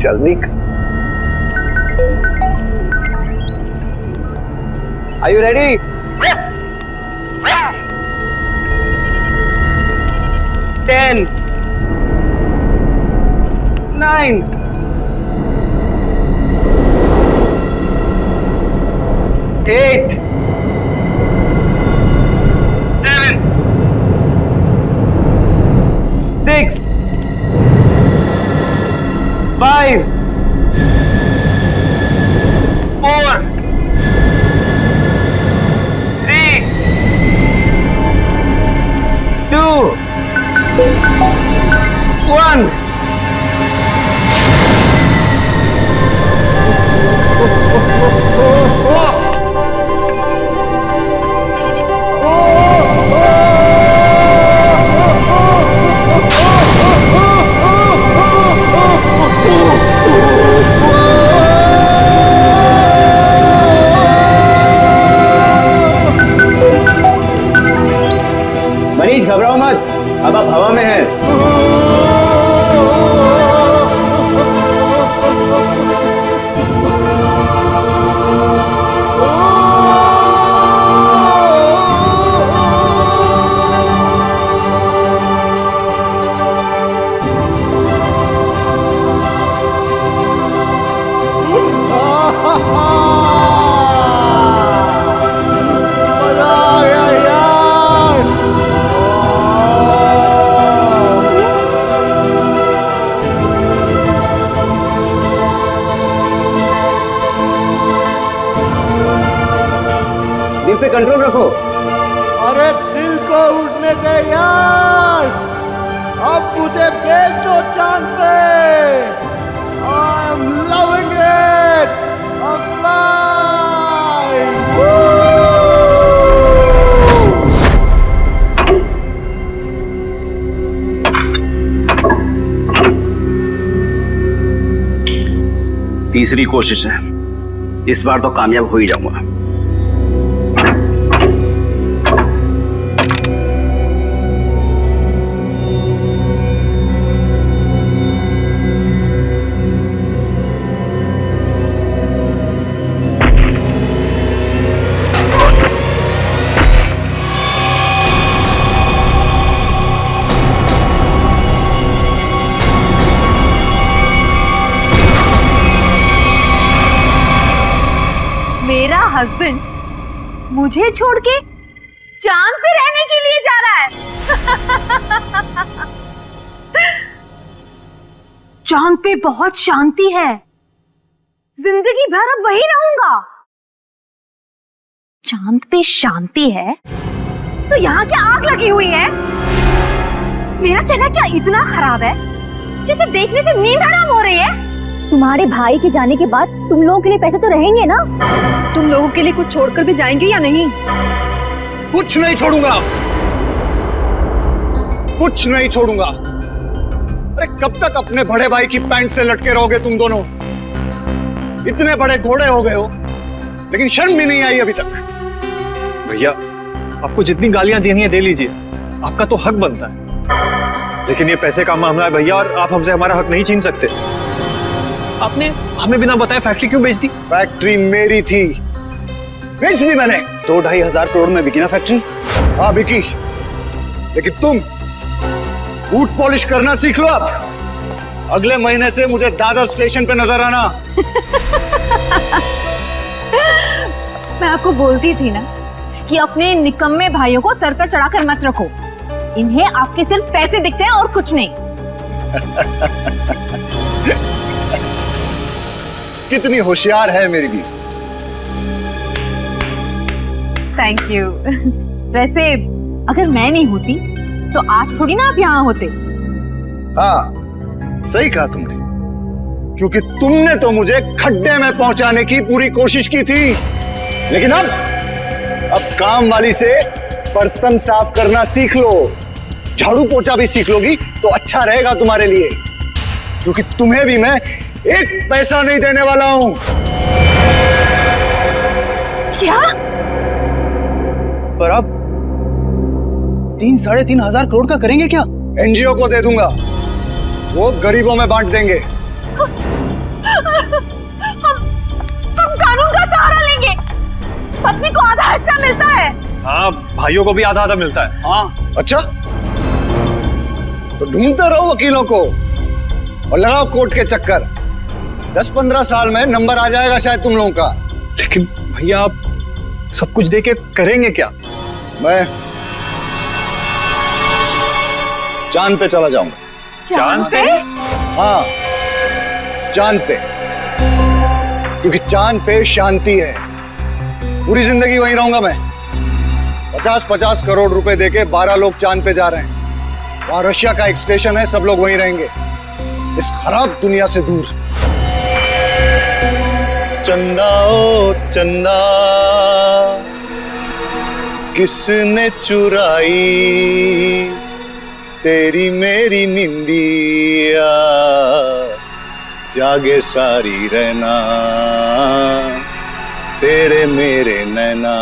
चल निक। Are you ready? 10, 9, 8, 7, 6, 5, 4, 3, 2, 1. Manish घबराओ मत, अब आप हवा में हैं। दिल पे कंट्रोल रखो। अरे दिल को उठने दे यार, अब मुझे भेज दो चांद पे। I'm loving it, I'm flying. तीसरी कोशिश है, इस बार तो कामयाब हो ही जाऊंगा। मेरा हस्बैंड मुझे छोड़ के चांद पे रहने के लिए जा रहा है। चांद पे बहुत शांति है, जिंदगी भर अब वही रहूंगा। चांद पे शांति है तो यहाँ क्या आग लगी हुई है? मेरा चेहरा क्या इतना खराब है जिसे देखने से नींद हराम हो रही है? तुम्हारे भाई के जाने के बाद तुम लोगों के लिए पैसे तो रहेंगे ना? तुम लोगों के लिए कुछ छोड़कर भी जाएंगे या नहीं? कुछ नहीं छोड़ूंगा, कुछ नहीं छोड़ूंगा। अरे कब तक अपने बड़े भाई की पैंट से लटके रहोगे तुम दोनों? इतने बड़े घोड़े हो गए हो लेकिन शर्म भी नहीं आई अभी तक। भैया आपको जितनी गालियां देनी है दे लीजिए, आपका तो हक बनता है। लेकिन ये पैसे का मामला है भैया, और आप हमसे हमारा हक नहीं छीन सकते। आपने हमें बिना बताए फैक्ट्री क्यों बेच दी? फैक्ट्री मेरी थी, बेच दी मैंने। 2-2.5 करोड़ में बिकी ना फैक्ट्री? हाँ बिकी, लेकिन तुम बूट पॉलिश करना सीख लो। अब अगले महीने से मुझे दादर स्टेशन पे नजर आना। मैं आपको बोलती थी ना कि अपने निकम्मे भाइयों को सर पर चढ़ाकर मत रखो। इन्हें आपके सिर्फ पैसे दिखते हैं और कुछ नहीं। कितनी होशियार है मेरी बीवी। Thank you. वैसे अगर मैं नहीं होती तो आज थोड़ी ना आप यहाँ होते। हाँ सही कहा तुमने, क्योंकि तुमने तो मुझे खड्डे में पहुंचाने की पूरी कोशिश की थी। लेकिन अब काम वाली से बर्तन साफ करना सीख लो, झाड़ू पोछा भी सीख लोगी तो अच्छा रहेगा तुम्हारे लिए, क्योंकि तुम्हें भी मैं एक पैसा नहीं देने वाला हूं। क्या? पर आप 3-3.5 हजार करोड़ का करेंगे क्या? एनजीओ को दे दूंगा, वो गरीबों में बांट देंगे। का हिस्सा मिलता है। हाँ, भाइयों को भी आधा आधा मिलता है। हाँ, अच्छा, तो ढूंढते रहो वकीलों को और लगाओ कोर्ट के चक्कर। 10-15 साल में नंबर आ जाएगा शायद तुम लोगों का। लेकिन भैया आप सब कुछ देके करेंगे क्या? मैं चांद पे चला जाऊंगा। चांद पे? हाँ, चांद पे, क्योंकि चांद पे शांति है। पूरी जिंदगी वहीं रहूंगा मैं। 50-50 करोड़ रुपए देके 12 लोग चांद पे जा रहे हैं। वहां रशिया का एक स्टेशन है, सब लोग वहीं रहेंगे, इस खराब दुनिया से दूर। चंदा ओ चंदा, किसने चुराई तेरी मेरी निंदिया, जागे सारी रहना तेरे मेरे नैना।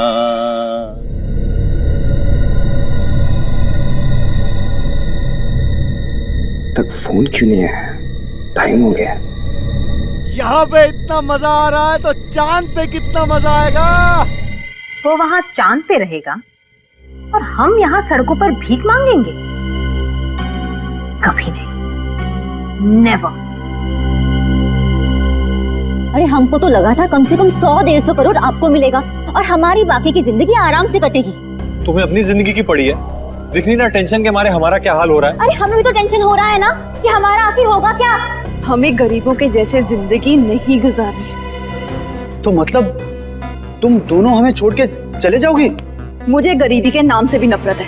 तक फोन क्यों नहीं है? टाइम हो गया। यहाँ पे इतना मजा आ रहा है तो चांद पे कितना मजा आएगा। वो वहां चांद पे रहेगा और हम यहाँ सड़कों पर भीख मांगेंगे? कभी नहीं, नेवर। अरे हमको तो लगा था कम से कम 100-150 करोड़ आपको मिलेगा और हमारी बाकी की जिंदगी आराम से कटेगी। तुम्हें अपनी जिंदगी की पड़ी है, दिख नहीं ना टेंशन के मारे हमारा क्या हाल हो रहा है। अरे हमें भी तो टेंशन हो रहा है ना कि हमारा आखिर होगा क्या। हमें गरीबों के जैसे जिंदगी नहीं गुजारनी है। तो मतलब तुम दोनों हमें छोड़ के चले जाओगी? मुझे गरीबी के नाम से भी नफरत है।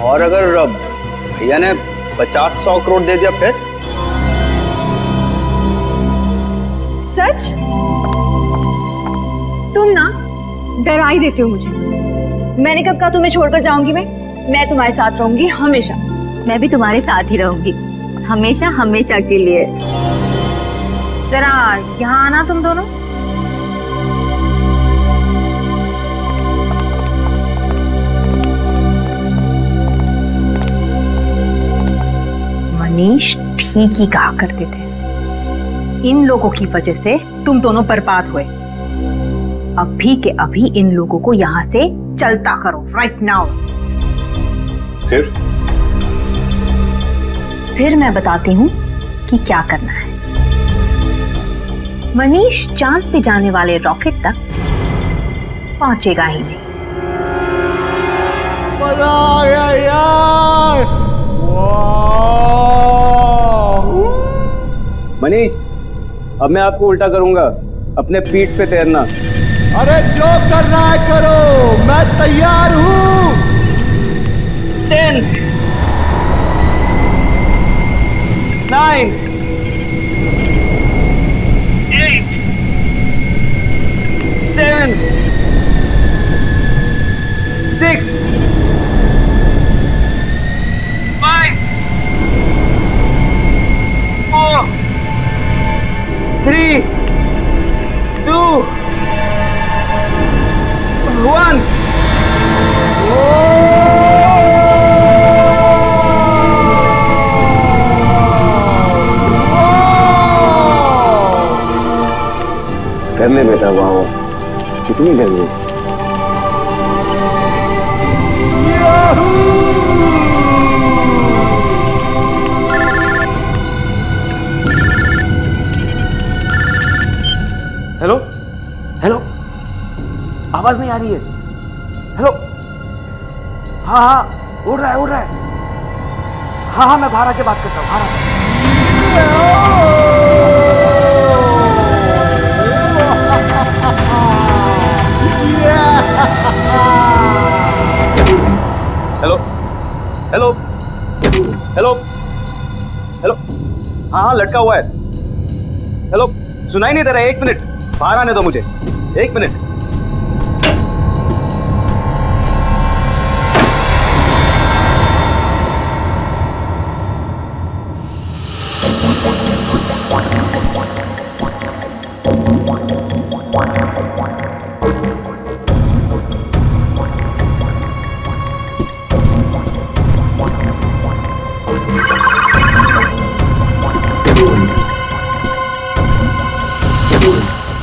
और अगर भैया ने 50-100 करोड़ दे दिया फिर? सच? तुम ना डरा ही देते हो मुझे। मैंने कब कहा तुम्हें छोड़कर जाऊंगी? मैं तुम्हारे साथ रहूंगी हमेशा। मैं भी तुम्हारे साथ ही रहूंगी, हमेशा हमेशा के लिए। जरा यहाँ आना तुम दोनों। मनीष ठीक ही कहा करते थे, इन लोगों की वजह से तुम दोनों बर्बाद हुए। अभी के अभी इन लोगों को यहाँ से चलता करो, राइट नाउ। फिर मैं बताती हूँ कि क्या करना है। मनीष चांद पे जाने वाले रॉकेट तक पहुंचेगा ही नहीं। मजा आ गया यार। मनीष, अब मैं आपको उल्टा करूंगा, अपने पीठ पे तैरना। अरे जो करना है करो, मैं तैयार हूँ। 10, 9, 8, 7, 6, 5, 4, 3, 2, 1। करने बेटा, वाह कितनी गर्मी। हेलो हेलो, आवाज नहीं आ रही है। हेलो, हाँ हाँ, उड़ रहा है। हाँ हाँ, मैं बाहर आके बात करता हूँ। हेलो हेलो हेलो हेलो, हाँ हाँ, लटका हुआ है। हेलो, सुनाई नहीं दे रहा है। 1 मिनट, बाहर आने दो मुझे। 1 मिनट।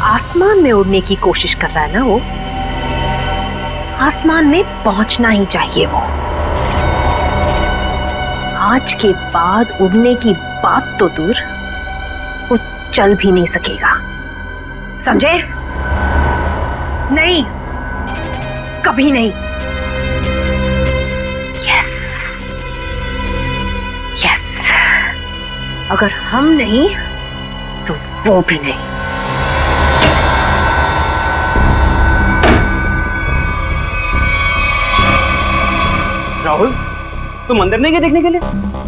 आसमान में उड़ने की कोशिश कर रहा है ना वो। आसमान में पहुंचना ही चाहिए वो। आज के बाद उड़ने की बात तो दूर, वो चल भी नहीं सकेगा, समझे? नहीं, कभी नहीं। यस यस, अगर हम नहीं तो वो भी नहीं। राहुल, तुम अंदर नहीं गए देखने के लिए?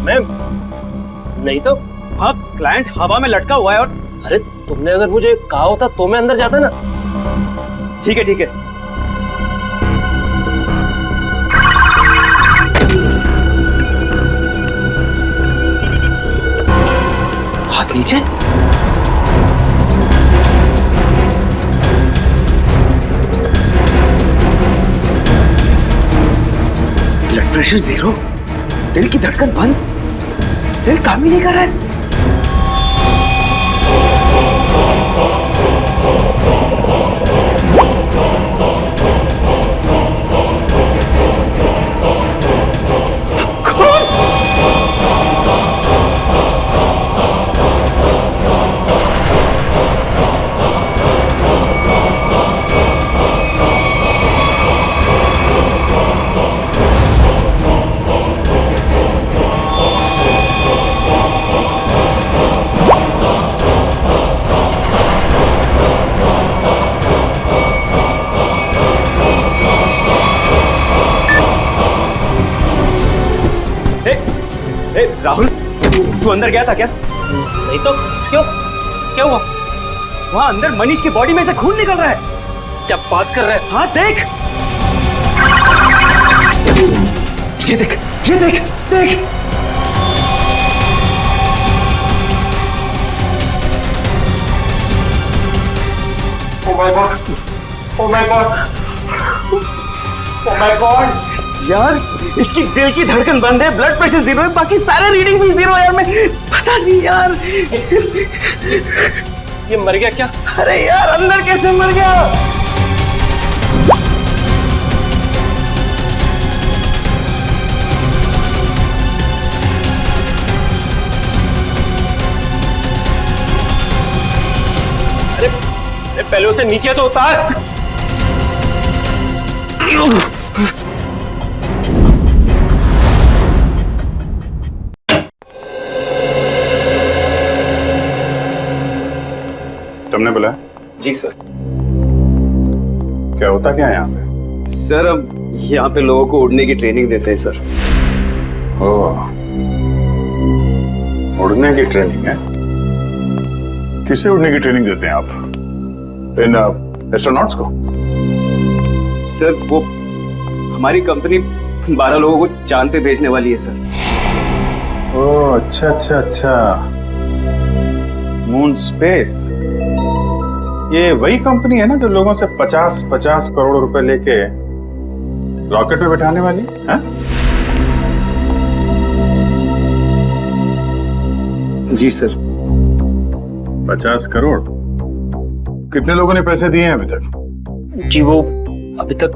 मैं नहीं तो। हाँ, क्लाइंट हवा में लटका हुआ है और अरे तुमने अगर मुझे कहा होता तो मैं अंदर जाता ना। ठीक है ठीक है। हाथ नीचे। ब्लड प्रेशर 0, दिल की धड़कन बंद, दिल काम ही नहीं कर रहा है। राहुल, तू अंदर गया था क्या? नहीं तो। क्यों? क्या हुआ? वहां अंदर मनीष की बॉडी में से खून निकल रहा है। क्या बात कर रहा है? हाँ देख, ये देख, ये देख, देख। Oh my God! Oh my God! Oh my God! यार, इसकी दिल की धड़कन बंद है, ब्लड प्रेशर 0 है, बाकी सारे रीडिंग भी 0 है यार। मैं पता नहीं यार, ये मर गया क्या? अरे यार, अंदर कैसे मर गया? अरे पहले उसे नीचे तो उतार। तुमने बोला? जी सर। क्या होता क्या है यहाँ पे? सर, अब यहाँ पे लोगों को उड़ने की ट्रेनिंग देते हैं सर। ओह, उड़ने की ट्रेनिंग है? किसे उड़ने की ट्रेनिंग देते हैं आप? इन एस्ट्रोनॉट्स को? सर, वो हमारी कंपनी 12 लोगों को चांद पे भेजने वाली है सर। ओह, अच्छा अच्छा अच्छा, मून स्पेस। ये वही कंपनी है ना जो लोगों से 50-50 करोड़ रुपए लेके रॉकेट में बैठाने वाली है? जी सर। 50 करोड़? कितने लोगों ने पैसे दिए हैं अभी तक? जी वो अभी तक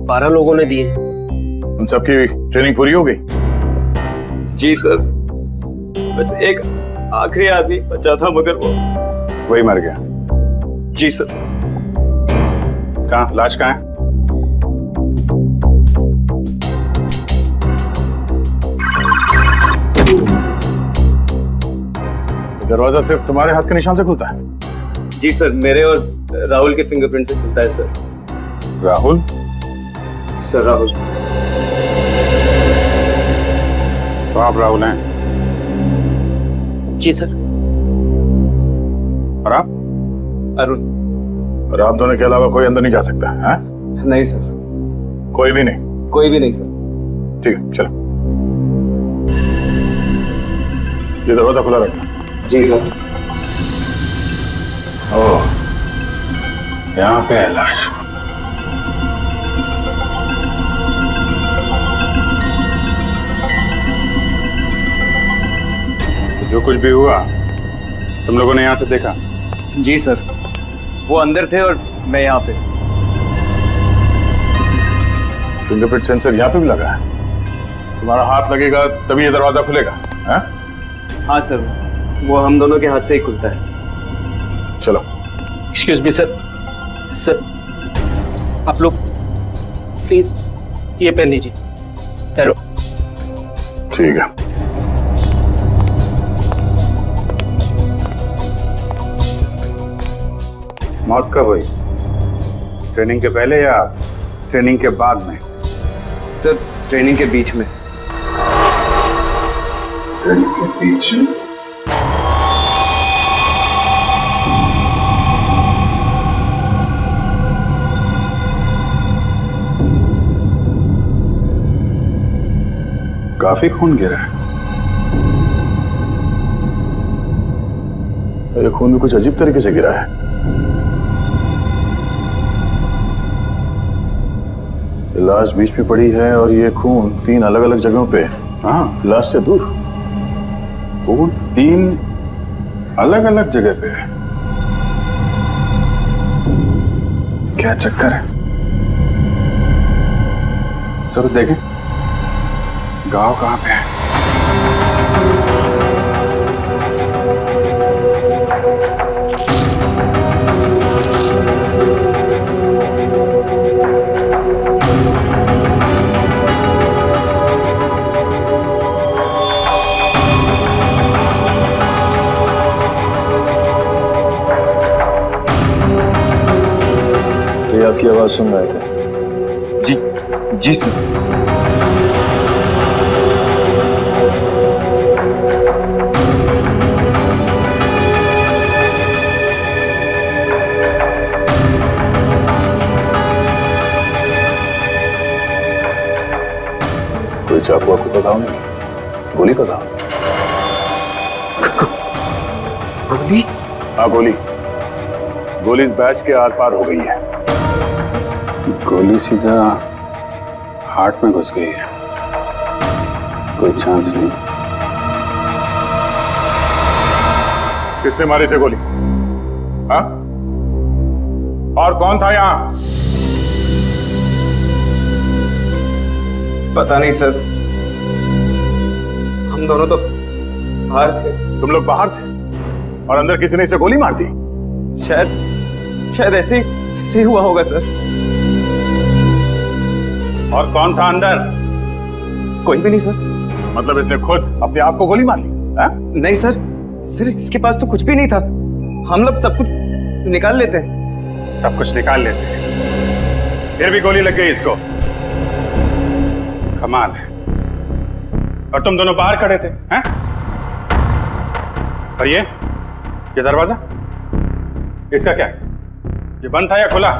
12 लोगों ने दिए। उन सबकी ट्रेनिंग पूरी हो गई? जी सर, बस एक आखिरी आदमी बचा था, मगर वो वही मर गया। जी सर। कहाँ, लाश कहाँ है? दरवाजा सिर्फ तुम्हारे हाथ के निशान से खुलता है? जी सर, मेरे और राहुल के फिंगरप्रिंट से खुलता है सर। राहुल? सर राहुल। तो आप राहुल हैं? जी सर। और आप? अरुण। और आप दोनों के अलावा कोई अंदर नहीं जा सकता है? नहीं सर। कोई भी नहीं? कोई भी नहीं सर। ठीक है, चलो। ये दरवाजा खुला रखना। जी सर। ओह, यहाँ पे है लाश। तो जो कुछ भी हुआ तुम लोगों ने यहाँ से देखा? जी सर, वो अंदर थे और मैं यहाँ पे। फिंगरप्रिंट सेंसर यहाँ पे भी लगा है। तुम्हारा हाथ लगेगा तभी ये दरवाजा खुलेगा, हैं? हाँ सर, वो हम दोनों के हाथ से ही खुलता है। चलो। एक्सक्यूज मी सर, सर आप लोग प्लीज ये पहन लीजिए। हेलो। ठीक है। मौत कब हुई? ट्रेनिंग के पहले या ट्रेनिंग के बाद में? सर ट्रेनिंग के बीच में। ट्रेनिंग के बीच में? काफी खून गिरा है। ये खून भी कुछ अजीब तरीके से गिरा है। लाश बीच में पड़ी है और ये खून 3 अलग अलग जगहों पे। हाँ, लाश से दूर खून 3 अलग अलग जगह पे है। क्या चक्कर है? चलो देखें गांव कहां पे है। तो आपकी आवाज सुन रहे थे? जी जी सर। कोई चाकू वाकू का घाव नहीं? गोली का घाव? गोली? हाँ गोली। गोली इस बैच के आर पार हो गई है। गोली सीधा हार्ट में घुस गई है। कोई चांस नहीं। किसने मारी से गोली? हाँ? और कौन था यहाँ? पता नहीं सर, हम दोनों तो बाहर थे। तुम लोग बाहर थे और अंदर किसी ने इसे गोली मार दी? शायद ऐसे ही हुआ होगा सर। और कौन था अंदर? कोई भी नहीं सर। मतलब इसने खुद अपने आप को गोली मार ली? नहीं सर, इसके पास तो कुछ भी नहीं था। हम लोग सब कुछ निकाल लेते हैं। सब कुछ निकाल लेते हैं, फिर भी गोली लग गई इसको। कमाल है। और तुम दोनों बाहर खड़े थे, हैं? और ये दरवाजा इसका क्या है? ये बंद था या खुला?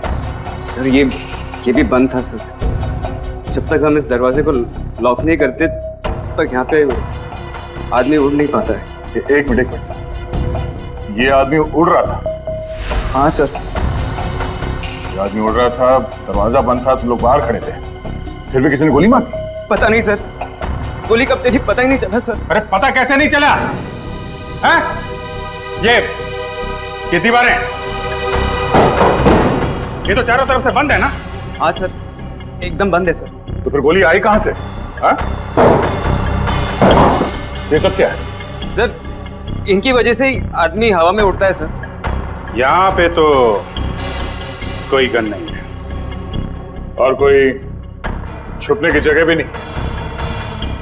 सर ये भी बंद था सर। जब तक हम इस दरवाजे को लॉक नहीं करते तब तक यहाँ पे आदमी उड़ नहीं पाता है। एक मिनट। ये आदमी उड़ रहा था? हाँ सर। ये आदमी उड़ रहा था, दरवाजा बंद था, तुम लोग बाहर खड़े थे, फिर भी किसी ने गोली मार दी? पता नहीं सर, गोली कब चली पता ही नहीं चला सर। अरे पता कैसे नहीं चला? हैं? ये दीवारें, ये तो चारों तरफ से बंद है ना? हाँ सर, एकदम बंद है सर। तो फिर गोली आई कहां से? हाँ? ये सब क्या है? सर इनकी वजह से ही आदमी हवा में उड़ता है सर। यहाँ पे तो कोई गन नहीं है और कोई छुपने की जगह भी नहीं।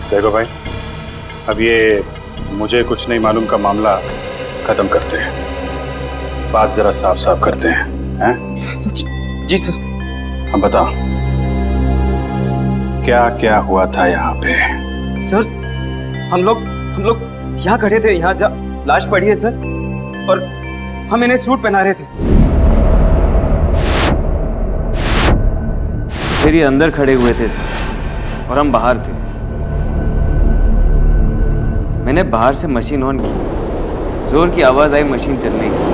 देखो भाई, अब ये मुझे कुछ नहीं मालूम का मामला खत्म करते हैं, बात जरा साफ साफ करते हैं, हैं? जी सर। अब बताओ क्या क्या हुआ था यहाँ पे? सर हम लोग यहाँ खड़े थे, यहाँ लाश पड़ी है सर, और हम इन्हें सूट पहना रहे थे। फिर ये अंदर खड़े हुए थे सर और हम बाहर थे। मैंने बाहर से मशीन ऑन की, जोर की आवाज आई मशीन चलने की,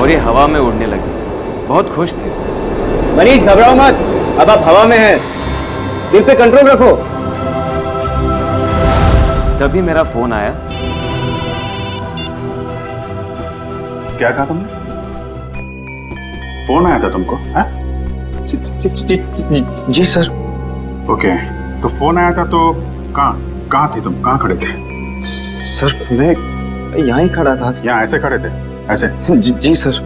और ये हवा में उड़ने लगे। बहुत खुश थे। मनीष घबराओ मत, अब आप हवा में हैं, दिल पे कंट्रोल रखो। तभी मेरा फोन आया। क्या कहा तुमने? फोन आया था तुमको? हाँ? जी सर। ओके, तो फोन आया था तो कहाँ थे तुम? कहाँ खड़े थे? सर मैं यहाँ ही खड़ा था। यहाँ ऐसे खड़े थे? ऐसे? जी सर।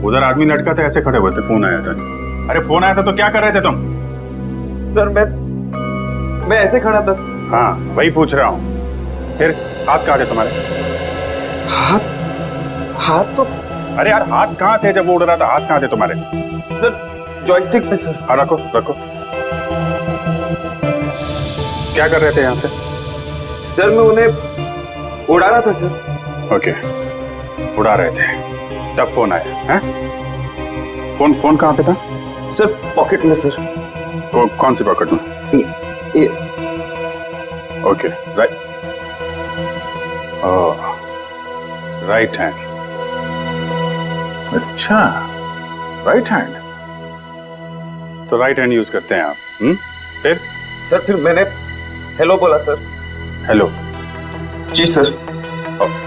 उधर आदमी लटका था, ऐसे खड़े हुए थे, फोन आया था। अरे फोन आया था तो क्या कर रहे थे तुम? सर मैं ऐसे खड़ा था। हाँ वही पूछ रहा हूँ। फिर हाथ कहाँ थे तुम्हारे? हाथ तो अरे यार हाथ कहाँ थे जब वो उड़ रहा था? हाथ कहाँ थे तुम्हारे? सर जॉयस्टिक पे सर। हाँ रखो। क्या कर रहे थे यहाँ से? सर मैं उन्हें उड़ा रहा था सर। ओके, उड़ा रहे थे तब फोन आया? हैं? फोन कहाँ पे था? सर पॉकेट में सर। कौन सी पॉकेट में? ये ओके, राइट हैंड। अच्छा, राइट हैंड। तो राइट हैंड यूज करते हैं आप? फिर? सर फिर मैंने हेलो बोला सर। हेलो? जी सर।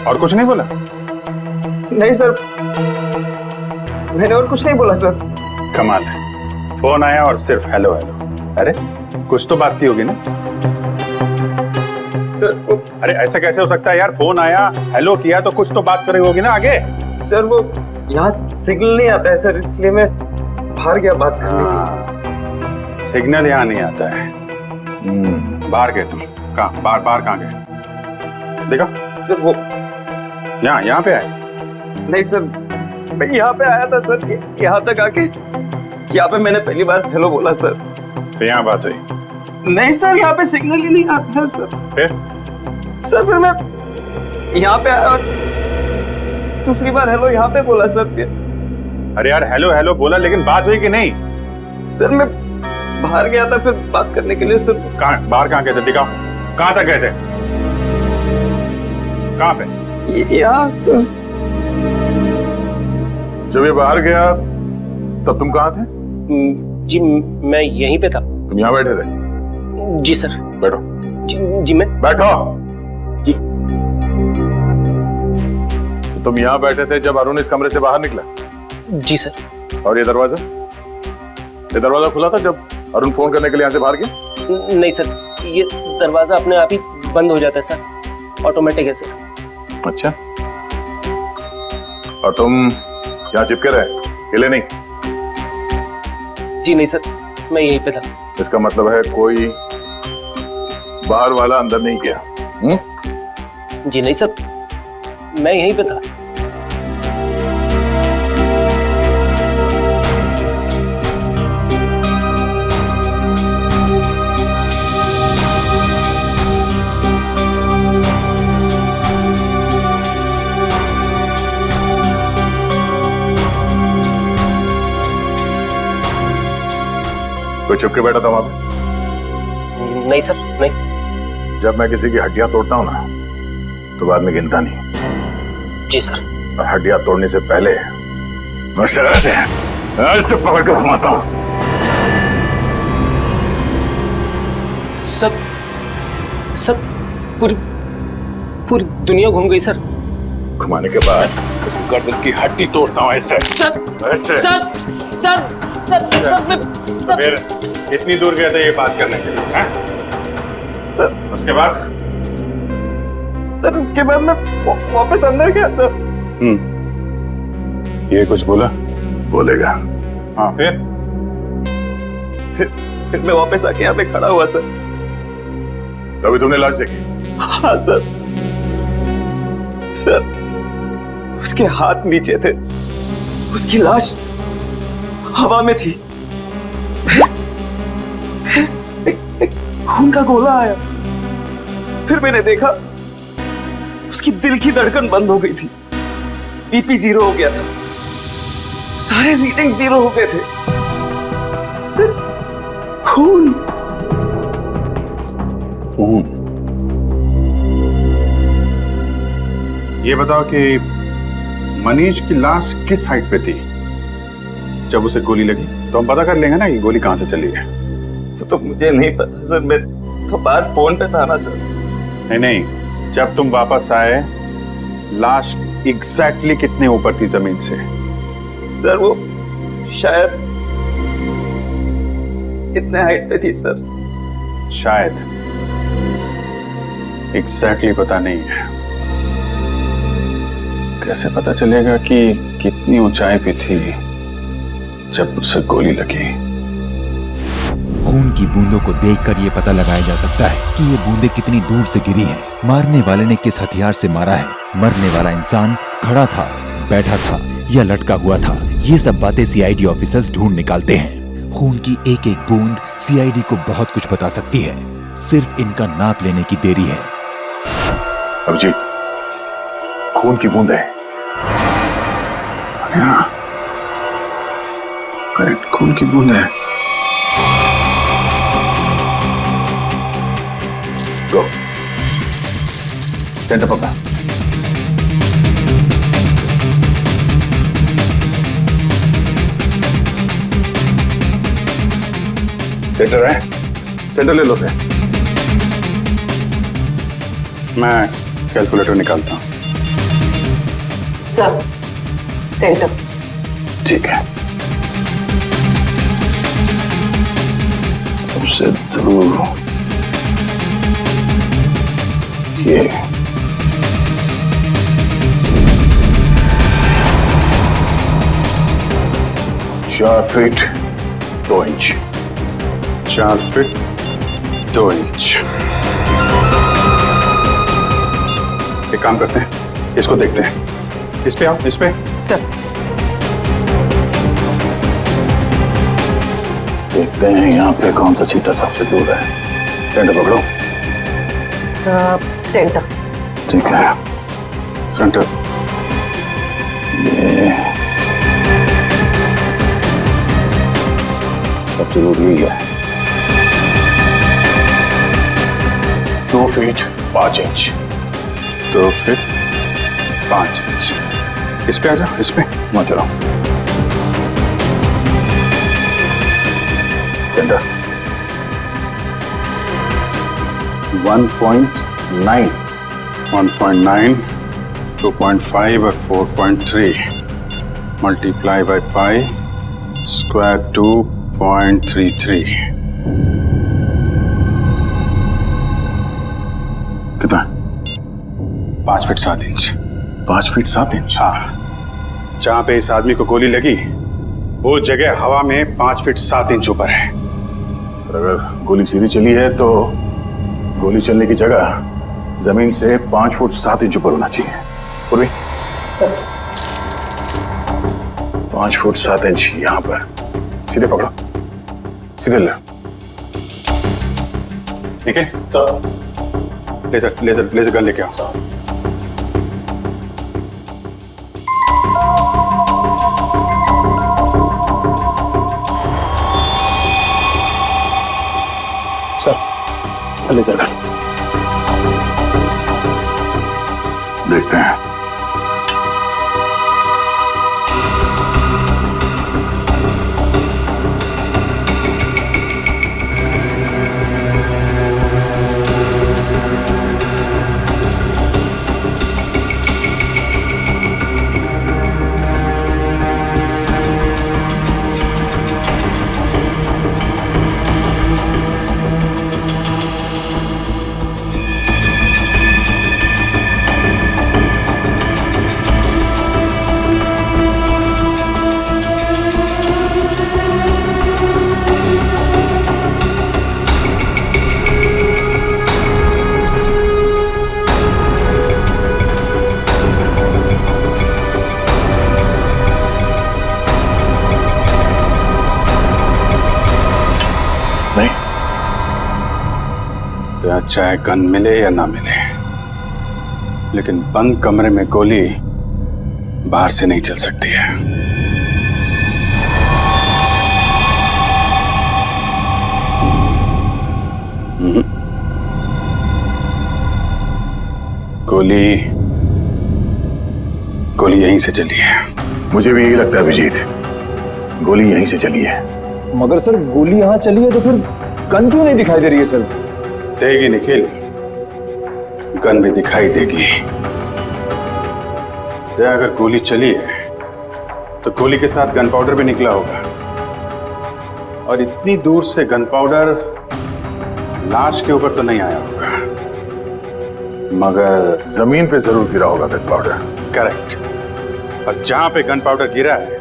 और कुछ नहीं बोला? नहीं सर, मैंने और कुछ नहीं बोला सर। कमाल है, फोन आया और सिर्फ हेलो हेलो। अरे कुछ तो बात की होगी ना सर? अरे ऐसा कैसे हो सकता है यार? फोन आया, हेलो किया तो कुछ तो बात करी होगी ना आगे। सर वो यहाँ सिग्नल नहीं आता है सर, इसलिए मैं बाहर गया बात करने की। सिग्नल यहाँ नहीं आता है। बाहर गए तुम? कहाँ बाहर कहाँ गए? देखा सर वो यहाँ पे आए? नहीं सर, मैं यहाँ पे आया था सर, यहाँ तक आके यहाँ पे मैंने पहली बार हेलो बोला सर। तो यहाँ बात हुई? नहीं सर, यहाँ पे सिग्नल ही नहीं आता है सर। फिर मैं यहाँ पे आया और दूसरी बार हेलो यहाँ पे बोला सर। फिर अरे यार हेलो हेलो बोला, लेकिन बात हुई कि नहीं? सर मैं बाहर गया था फिर बात करने के लिए सर। बाहर कहाँ गए थे? दिखाओ, कहाँ तक गए थे? कहाँ पे? यहाँ सर। जब ये बाहर गया तब तुम कहाँ थे? जी मैं यहीं पे था। तुम यहाँ बैठे थे? जी सर। बैठो। जी मैं बैठो। जी। तो तुम यहाँ बैठे थे जब अरुण इस कमरे से बाहर निकला? जी सर। और ये दरवाजा खुला था जब अरुण फोन करने के लिए यहाँ से बाहर गया? नहीं सर, ये दरवाजा अपने आप ही बंद हो जाता है सर, ऑटोमेटिक है सर। अच्छा, और तुम यहाँ चिपके रहे, हिले नहीं? जी नहीं सर, मैं यहीं पे था। इसका मतलब है कोई बाहर वाला अंदर नहीं गया? जी नहीं सर, मैं यहीं पे था। कोई चुपके बैठा था वहां पे? नहीं सर, नहीं। जब मैं किसी की हड्डियां तोड़ता हूं ना तो बाद में गिनता नहीं। जी सर। और हड्डियां तोड़ने से पहले मैं ऐसे पकड़ कर घुमाता हूं। सर पूरी दुनिया घूम गई सर। घुमाने के बाद उस गर्दन की हड्डी तोड़ता हूं ऐसे। फिर इतनी दूर गए थे ये बात करने के लिए? सर उसके बाद मैं वापस अंदर गया सर। ये कुछ बोलेगा? हाँ फिर मैं वापस आके यहाँ पे खड़ा हुआ सर। तभी तुमने लाश देखी? हाँ सर। उसके हाथ नीचे थे, उसकी लाश हवा में थी। खून का गोला आया, फिर मैंने देखा उसकी दिल की धड़कन बंद हो गई थी, बीपी 0 हो गया था, सारे रीडिंग 0 हो गए थे। खून। ये बताओ कि मनीष की लाश किस हाइट पे थी जब उसे गोली लगी? तो हम पता कर लेंगे ना कि गोली कहां से चली है। तो मुझे नहीं पता सर, मैं तो बाहर फोन पे था ना सर। नहीं, जब तुम वापस आए लाश एग्जैक्टली कितने ऊपर थी जमीन से? सर वो शायद इतने हाइट पे थी सर। शायद एग्जैक्टली पता नहीं है। कैसे पता चलेगा कि कितनी ऊंचाई पे थी जब उसे गोली लगी? खून की बूंदों को देखकर यह पता लगाया जा सकता है कि ये बूंदें कितनी दूर से गिरी हैं। मारने वाले ने किस हथियार से मारा है। मरने वाला इंसान खड़ा था, बैठा था या लटका हुआ था। ये सब बातें सीआईडी ऑफिसर्स ढूंढ निकालते हैं। खून की एक एक बूंद सीआईडी को बहुत कुछ बता सकती है। सिर्फ इनका नाप लेने की देरी है। अभिजीत, खून की बूंद है। करेक्ट, खून की बूंद है। गो सेंटर पकड़ा। सेंटर है, सेंटर ले लो से। मैं कैलकुलेटर निकालता हूं। Sir, centre. ठीक है। सबसे दूर ये 4 फीट 2 इंच। 4 feet 2 inch. एक काम करते हैं, इसको देखते हैं। इस पे आओ, इस पे। सर। देखते हैं यहाँ पे कौन सा चीटा सबसे दूर है। सेंटर पकड़ो। Sir, centre. ठीक है, सेंटर। ये सबसे दूर यही है। 2 फीट 5 इंच। 2 feet 5 inch. इस पे आ जाओ, इस पे वहां चलो। सेंटर 1.9, 2.5 और 4.3 मल्टीप्लाई बाय पाई स्क्वायर 2.33। कितना? 5 फीट 7 इंच। 5 feet 7 inch. हाँ, जहां पे इस आदमी को गोली लगी वो जगह हवा में 5 फीट 7 इंच ऊपर है। अगर गोली सीधी चली है तो गोली चलने की जगह जमीन से 5 फुट 7 इंच ऊपर होना चाहिए। पूर्वी 5 फुट 7 इंच यहां पर। सीधे पकड़ो, सीधे ले। ठीक है सर। लेजर गन लेके आओ। सर, लेजर गन देखते हैं। चाहे गन मिले या ना मिले, लेकिन बंद कमरे में गोली बाहर से नहीं चल सकती है। गोली यहीं से चली है। मुझे भी यही लगता है अभिजीत, गोली यहीं से चली है। मगर सर गोली यहाँ चली है तो फिर गन क्यों नहीं दिखाई दे रही है सर? देगी निखिल, गन भी दिखाई देगी। अगर गोली चली है तो गोली के साथ गन पाउडर भी निकला होगा, और इतनी दूर से गन पाउडर लाश के ऊपर तो नहीं आया होगा, मगर जमीन पे जरूर गिरा होगा गन पाउडर। करेक्ट। और जहां पे गन पाउडर गिरा है,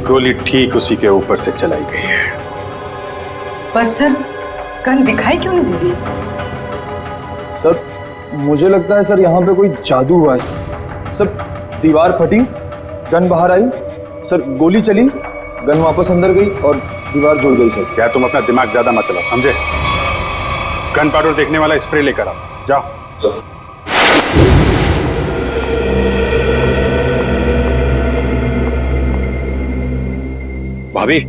गोली ठीक उसी के ऊपर से चलाई गई है। पर सर गन दिखाई क्यों नहीं दे रही? सर मुझे लगता है सर यहाँ पे कोई जादू हुआ है सर। दीवार फटी, गन बाहर आई, सर गोली चली, गन वापस अंदर गई और दीवार जुड़ गई सर। क्या तुम अपना दिमाग ज्यादा मत चलाओ, समझे? गन पाउडर देखने वाला स्प्रे लेकर आओ, जाओ। भाभी,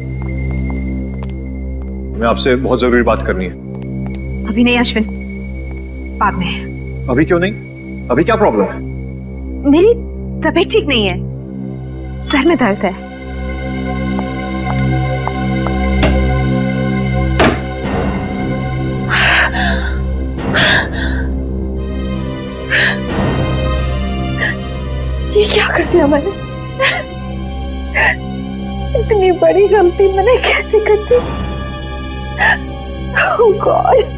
मैं आपसे बहुत जरूरी बात करनी है। अभी नहीं अश्विन, बाद में। अभी क्यों नहीं? अभी क्या प्रॉब्लम है? मेरी तबीयत ठीक नहीं है, सर में दर्द है। ये क्या कर दिया मैंने? इतनी बड़ी गलती मैंने कैसे कर दी? Oh God!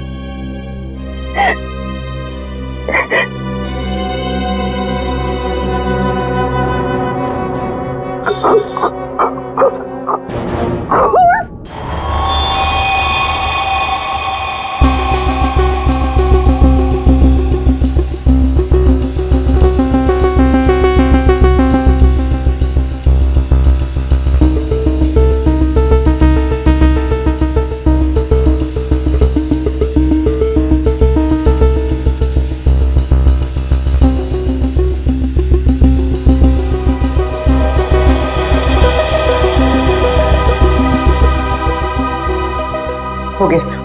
हो गया सर।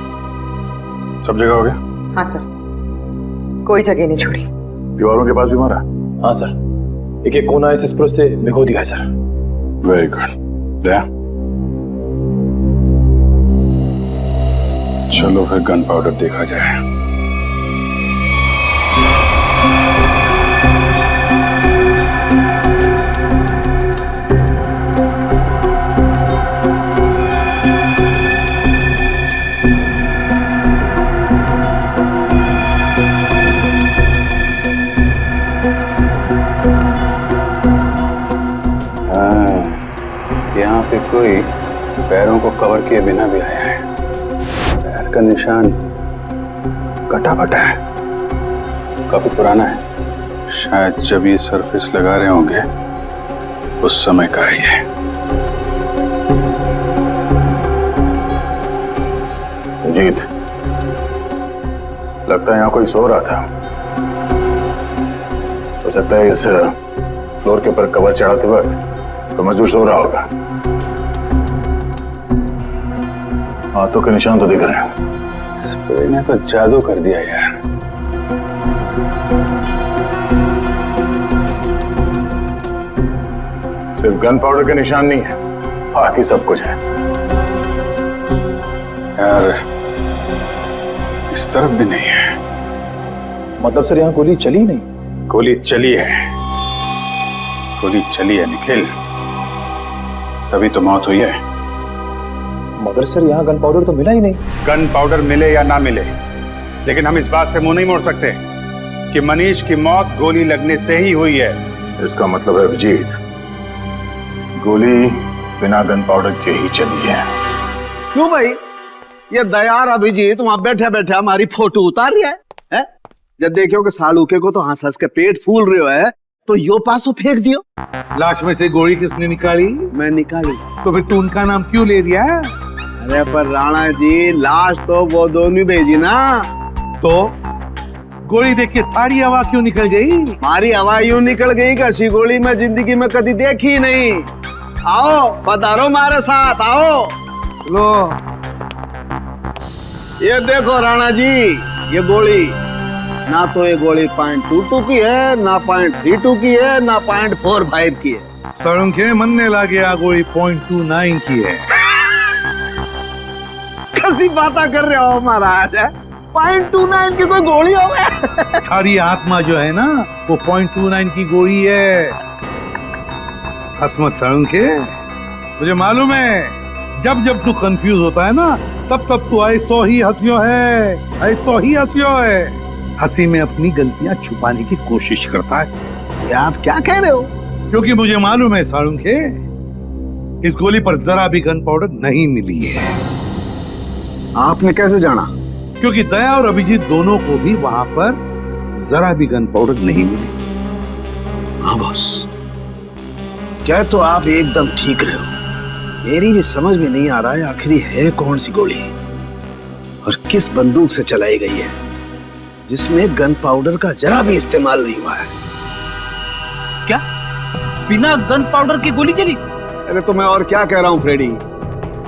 सब जगह हो गया? हाँ सर, कोई जगह नहीं छोड़ी। दीवारों के पास भी मारा? हाँ सर, एक एक कोना इस स्प्रे से भिगो दिया है सर। Very good. दया, चलो फिर गन पाउडर देखा जाए। यहाँ पे कोई पैरों को कवर किए बिना भी आया है। पैर का निशान कटा फटा है, काफी पुराना है। शायद जब ये सरफेस लगा रहे होंगे उस समय का ही है। जीत, लगता है यहाँ कोई सो रहा था। हो सकता है इस फ्लोर के ऊपर कवर चढ़ाते वक्त तो मजदूर सो रहा होगा। हाथों के निशान तो दिख रहे हैं। स्प्रे ने तो जादू कर दिया यार। सिर्फ गन पाउडर के निशान नहीं है, बाकी सब कुछ है यार। इस तरफ भी नहीं है। मतलब सर यहाँ गोली चली नहीं? गोली चली है, गोली चली है निखिल, तभी तो मौत हुई है। मगर सर यहाँ गन पाउडर तो मिला ही नहीं। गन पाउडर मिले या ना मिले, लेकिन हम इस बात से मुंह नहीं मोड़ सकते कि मनीष की मौत गोली लगने से ही हुई है। इसका मतलब है अभिजीत, गोली बिना गन पाउडर के ही चली है। क्यों भाई, ये दयार अभिजीत वहां बैठे बैठे हमारी फोटो उतार रहा है? जब देखो कि सालूके को तो हंस हंस के पेट फूल रहे है तो यो पासो फेंक दियो। लाश में से गोली किसने निकाली? मैं निकाली। तो फिर तू उनका नाम क्यों ले दिया? अरे पर राणा जी, लाश तो वो दोनों भेजी ना। तो गोली देख के थारी हवा क्यों निकल गई? हमारी हवा यूं निकल गई कि ऐसी गोली मैं जिंदगी में कभी देखी नहीं। आओ पधारो हमारे साथ, आओ। लो ये देखो राणा जी, ये गोली ना तो ये गोली .22 की है, ना .32 की है, ना .45 की है। सड़ुंखे मनने लगे गोली .29 की है। कैसी बातें कर रहे हो महाराज? .29 की कोई गोली हो गया? थारी आत्मा जो है ना वो .29 की गोली है। हंस मत साळुंखे, मुझे मालूम है जब जब तू कंफ्यूज होता है ना तब तब तू ऐसो ही हंसियो है, ऐसो ही हंसियो है। हंसी में अपनी गलतियां छुपाने की कोशिश करता है। ये आप क्या कह रहे हो? क्योंकि मुझे मालूम है साळुंखे, इस गोली पर जरा भी गन पाउडर नहीं मिली है। आपने कैसे जाना? क्योंकि दया और अभिजीत दोनों को भी वहां पर जरा भी गन पाउडर नहीं मिली। हाँ बॉस, क्या तो आप एकदम ठीक रहे हो। मेरी भी समझ में नहीं आ रहा है आखिर है कौन सी गोली और किस बंदूक से चलाई गई है जिसमें गन पाउडर का जरा भी इस्तेमाल नहीं हुआ है। क्या बिना गन पाउडर की गोली चली? अरे तो मैं और क्या कह रहा हूँ फ्रेडी।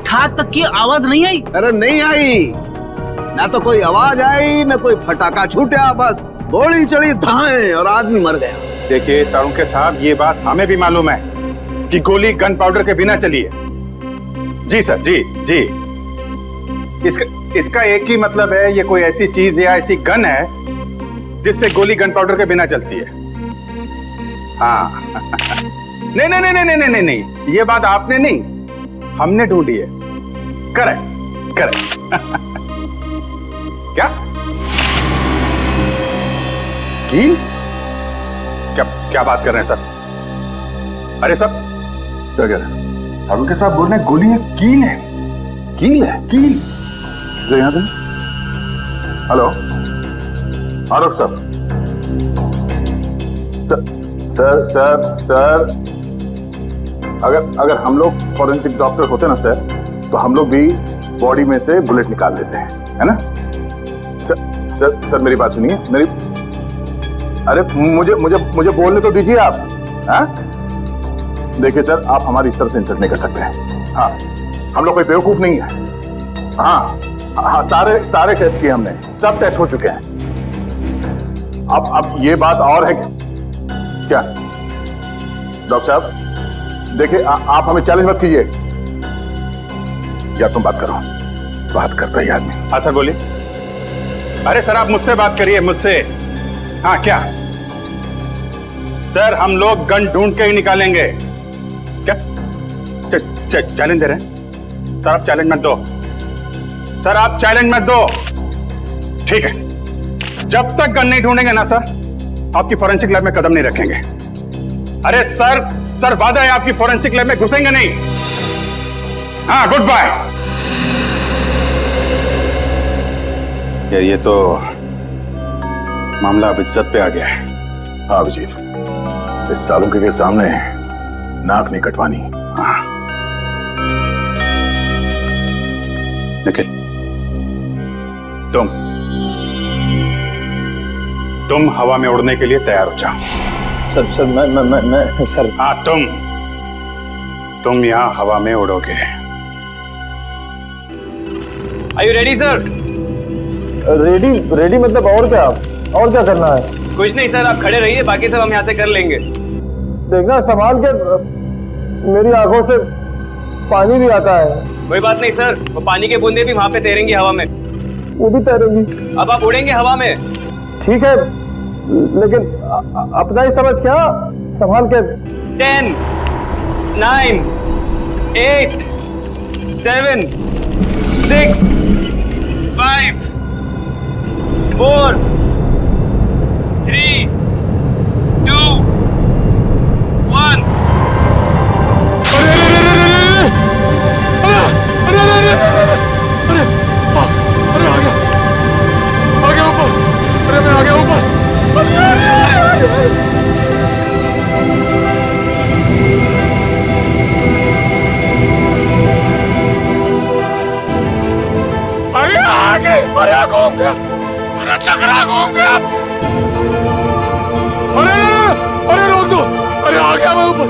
ठाक तक की आवाज नहीं आई? अरे नहीं आई, ना तो कोई आवाज आई ना कोई फटाका छूटा, बस गोली चढ़ी धाए और आदमी मर गया। देखिए साळुंखे साहब, ये बात हमें भी मालूम है कि गोली गन पाउडर के बिना चली है। जी सर, जी जी। इसका एक ही मतलब है, ये कोई ऐसी चीज या ऐसी गन है जिससे गोली गन पाउडर के बिना चलती है। हाँ नहीं नहीं नहीं नहीं नहीं नहीं, ये बात आपने नहीं, हमने ढूंढी है। Correct correct. क्या कील? क्या क्या बात कर रहे हैं सर? अरे सर क्या कह रहे हैं? साळुंखे साहब बोल रहे हैं गोली है, कील है। कील है? कील जो यहाँ पे। हेलो आलोक सर। सर सर सर अगर हम लोग फॉरेंसिक डॉक्टर होते ना सर, तो हम लोग भी बॉडी में से बुलेट निकाल देते हैं, है ना? सर मेरी बात सुनिए। मेरी अरे मुझे बोलने तो दीजिए आप। हाँ देखिए सर, आप हमारी इस तरह से इंसल्ट नहीं कर सकते हैं। हाँ हम लोग कोई बेवकूफ नहीं है। हाँ हाँ सारे टेस्ट किए हमने, सब टेस्ट हो चुके हैं। अब ये बात और है क्या डॉक्टर साहब? देखिए आप हमें चैलेंज मत कीजिए। या तुम बात करो। बात करता ही आदमी। हाँ सर बोलिए। अरे सर आप मुझसे बात करिए, मुझसे। हाँ क्या सर, हम लोग गन ढूंढ के ही निकालेंगे। क्या चैलेंज दे रहे हैं? सर आप चैलेंज मत दो, सर आप चैलेंज मत दो। ठीक है, जब तक गन नहीं ढूंढेंगे ना सर, आपकी फॉरेंसिक लैब में कदम नहीं रखेंगे। अरे सर वादा है आपकी फॉरेंसिक लैब में घुसेंगे नहीं। हाँ गुड बाय। यार ये तो मामला अब इज्जत पे आ गया है। हाँ अभिजीत, इस साळुंखे के सामने नाक नहीं कटवानी। हाँ निखिल, तुम हवा में उड़ने के लिए तैयार हो जाओ। सर मैं सर। हाँ तुम यहाँ हवा में उड़ोगे। Are you ready, sir? Ready मतलब और क्या करना है? कुछ नहीं सर, आप खड़े रहिए, बाकी सब हम यहाँ से कर लेंगे। देखना संभाल के, मेरी आंखों से पानी भी आता है। कोई बात नहीं सर, वो पानी के बूंदे भी वहां पे तैरेंगी हवा में। वो भी तैरेंगी? अब आप उड़ेंगे हवा में। ठीक है, लेकिन अपना ही समझ क्या, संभाल के। 10 9 8 7 6 5 4 3 2 1। घूम गया, मेरा चक्रा घूम गया। अरे रोक दो, अरे आ गया मैं ऊपर।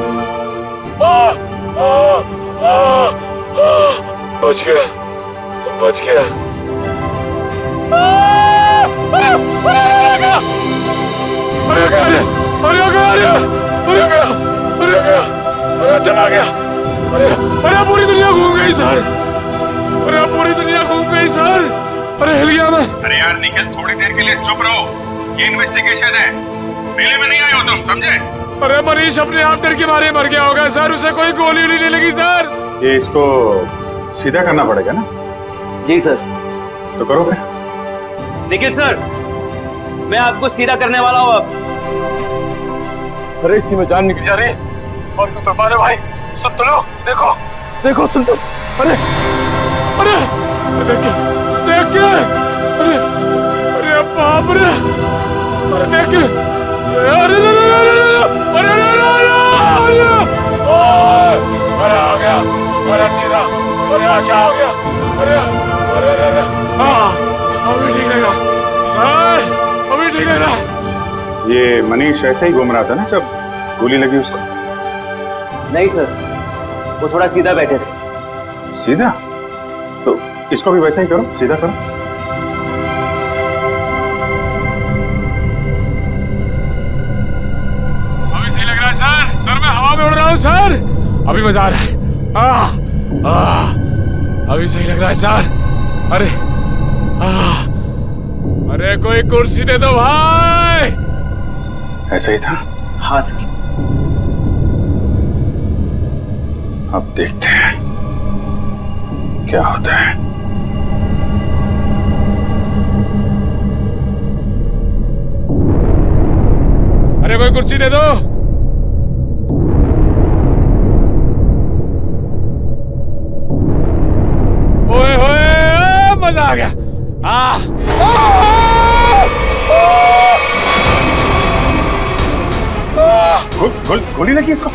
बच गया। अरे चला गया। अरे पूरी दुनिया घूम गई सर। अरे हिल गया मैं। अरे यार निखिल, थोड़ी देर के लिए चुप रहो, ये इन्वेस्टिगेशन है, मेले में नहीं आए हो तुम, समझे? अरे मनीष अपने आप डर के मारे मर गया होगा सर, उसे कोई गोली नहीं लगी सर। ये इसको सीधा करना पड़ेगा ना? जी सर। तो करो फिर। निखिल सर, मैं आपको सीधा करने वाला हूँ अब। अरे इसी में जान निकल जा रही है। और तो तुम्हारे भाई सुन तो लो, देखो देखो सुन तो। अरे अरे देख के अरे अरे बाप रे, अरे देख के अरे अरे आ गया, अरे सीधा, अरे क्या हो गया? अरे अरे अरे हाँ अभी ठीक लग रहा सर, अभी ठीक लग रहा। ये मनीष ऐसे ही घूम रहा था ना जब गोली लगी उसको? नहीं सर, वो थोड़ा सीधा बैठे थे। सीधा? तो इसको भी वैसा ही करो, सीधा करो। अभी सही लग रहा है सर, सर मैं हवा में उड़ रहा हूँ सर, अभी मजा आ रहा है। अभी सही लग रहा है सर। अरे अरे कोई कुर्सी दे दो भाई। ऐसा ही था? हाँ सर। अब देखते हैं क्या होता है। अरे कोई कुर्सी दे दो। ओए होए मजा आ गया। गोली लगी इसको?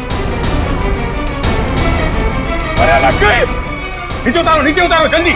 अरे लग गई। नीचे उतारो जल्दी।